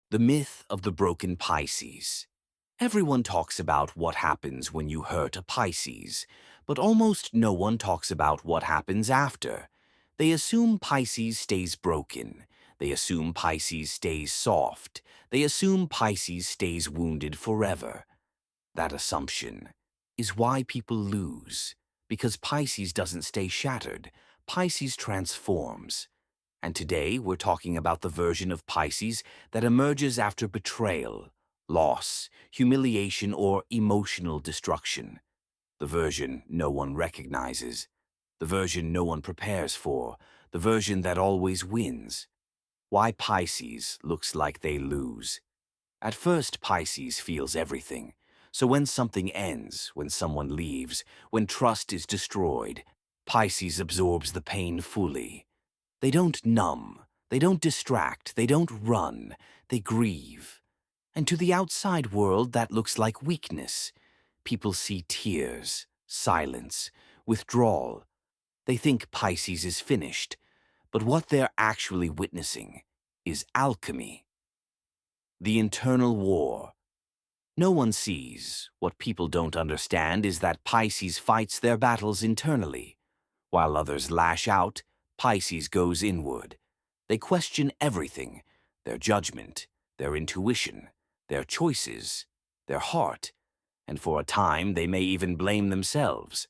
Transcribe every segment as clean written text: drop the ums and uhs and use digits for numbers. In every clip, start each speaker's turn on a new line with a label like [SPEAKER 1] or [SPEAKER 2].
[SPEAKER 1] The myth of the broken Pisces. Everyone talks about what happens when you hurt a Pisces, but almost no one talks about what happens after. They assume Pisces stays broken. They assume Pisces stays soft. They assume Pisces stays wounded forever. That assumption is why people lose, because Pisces doesn't stay shattered. Pisces transforms. And today we're talking about the version of Pisces that emerges after betrayal, loss, humiliation, or emotional destruction. The version no one recognizes. The version no one prepares for. The version that always wins. Why Pisces looks like they lose. At first, Pisces feels everything. So when something ends, when someone leaves, when trust is destroyed, Pisces absorbs the pain fully. They don't numb, they don't distract, they don't run, they grieve. And to the outside world, that looks like weakness. People see tears, silence, withdrawal. They think Pisces is finished, but what they're actually witnessing is alchemy. The internal war. No one sees. What people don't understand is that Pisces fights their battles internally. While others lash out, Pisces goes inward. They question everything, their judgment, their intuition, their choices, their heart, and for a time they may even blame themselves.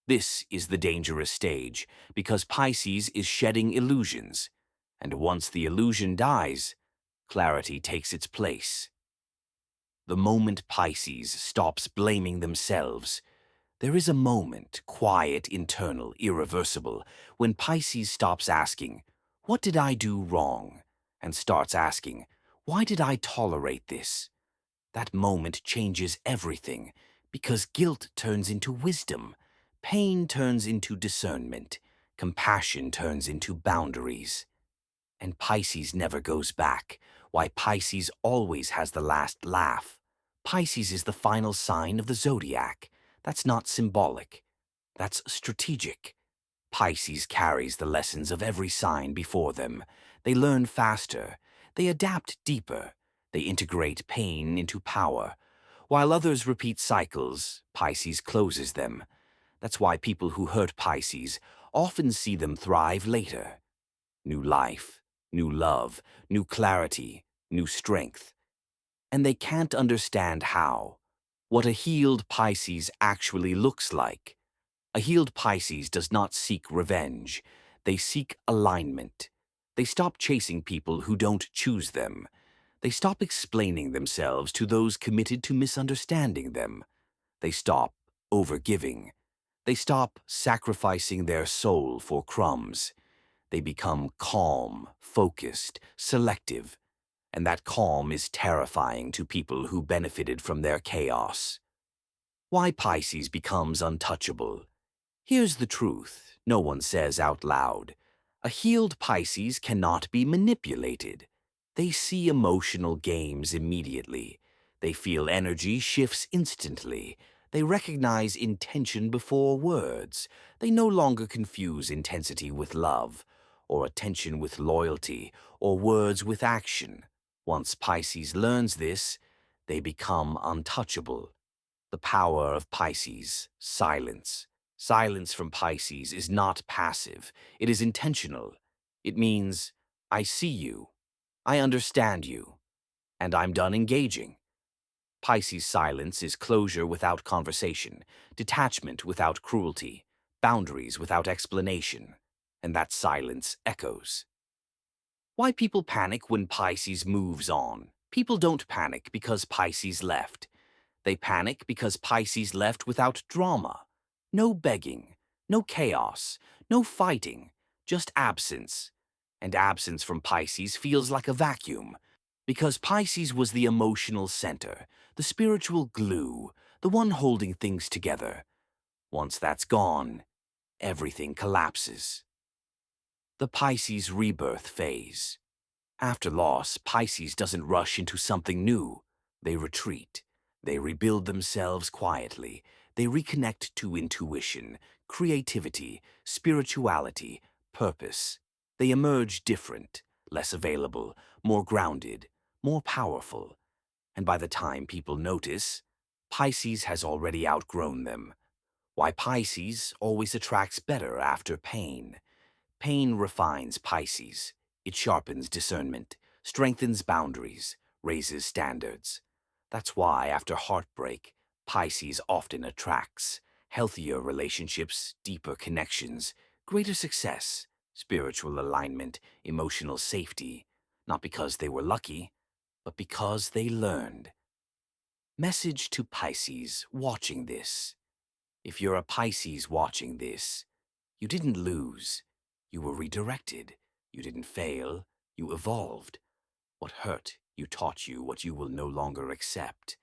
[SPEAKER 1] This is the dangerous stage, because Pisces is shedding illusions, and once the illusion dies, clarity takes its place. The moment Pisces stops blaming themselves, there is a moment, quiet, internal, irreversible, when Pisces stops asking, "What did I do wrong?" and starts asking, "Why did I tolerate this?" That moment changes everything, because guilt turns into wisdom, pain turns into discernment, compassion turns into boundaries. And Pisces never goes back. Why Pisces always has the last laugh. Pisces is the final sign of the zodiac. That's not symbolic. That's strategic. Pisces carries the lessons of every sign before them. They learn faster. They adapt deeper. They integrate pain into power. While others repeat cycles, Pisces closes them. That's why people who hurt Pisces often see them thrive later. New life, new love, new clarity, new strength. And they can't understand how. What a healed Pisces actually looks like. A healed Pisces does not seek revenge. They seek alignment. They stop chasing people who don't choose them. They stop explaining themselves to those committed to misunderstanding them. They stop overgiving. They stop sacrificing their soul for crumbs. They become calm, focused, selective, and that calm is terrifying to people who benefited from their chaos. Why Pisces becomes untouchable. Here's the truth no one says out loud. A healed Pisces cannot be manipulated. They see emotional games immediately. They feel energy shifts instantly. They recognize intention before words. They no longer confuse intensity with love, or attention with loyalty, or words with action. Once Pisces learns this, they become untouchable. The power of Pisces, silence. Silence from Pisces is not passive. It is intentional. It means, I see you, I understand you, and I'm done engaging. Pisces silence is closure without conversation, detachment without cruelty, boundaries without explanation, and that silence echoes. Why people panic when Pisces moves on? People don't panic because Pisces left. They panic because Pisces left without drama. No begging, no chaos, no fighting, just absence. And absence from Pisces feels like a vacuum, because Pisces was the emotional center, the spiritual glue, the one holding things together. Once that's gone, everything collapses. The Pisces rebirth phase. After loss, Pisces doesn't rush into something new. They retreat. They rebuild themselves quietly. They reconnect to intuition, creativity, spirituality, purpose. They emerge different, less available, more grounded, more powerful, and by the time people notice, Pisces has already outgrown them. Why Pisces always attracts better after pain. Pain refines Pisces. It sharpens discernment, strengthens boundaries, raises standards. That's why, after heartbreak, Pisces often attracts healthier relationships, deeper connections, greater success, spiritual alignment, emotional safety, not because they were lucky, but because they learned. Message to Pisces watching this. If you're a Pisces watching this, you didn't lose. You were redirected. You didn't fail. You evolved. What hurt you taught you what you will no longer accept.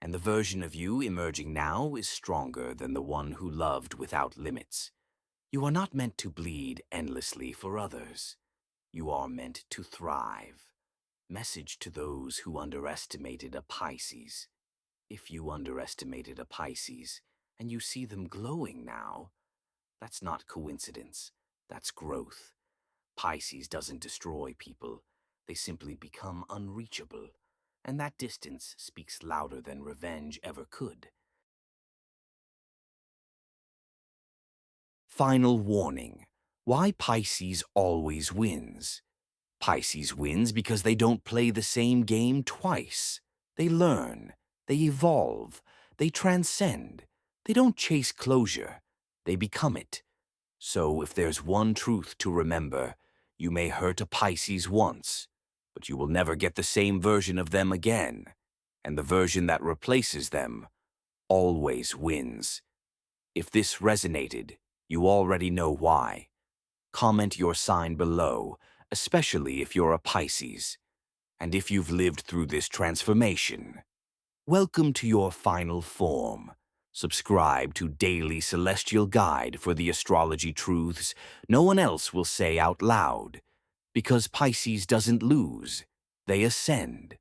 [SPEAKER 1] And the version of you emerging now is stronger than the one who loved without limits. You are not meant to bleed endlessly for others. You are meant to thrive. Message to those who underestimated a Pisces. If you underestimated a Pisces and you see them glowing now, that's not coincidence. That's growth. Pisces doesn't destroy people. They simply become unreachable. And that distance speaks louder than revenge ever could. Final warning. Why Pisces always wins. Pisces wins because they don't play the same game twice. They learn. They evolve. They transcend. They don't chase closure. They become it. So if there's one truth to remember, you may hurt a Pisces once, but you will never get the same version of them again. And the version that replaces them always wins. If this resonated, you already know why. Comment your sign below, especially if you're a Pisces, and if you've lived through this transformation. Welcome to your final form. Subscribe to Daily Celestial Guide for the astrology truths no one else will say out loud. Because Pisces doesn't lose, they ascend.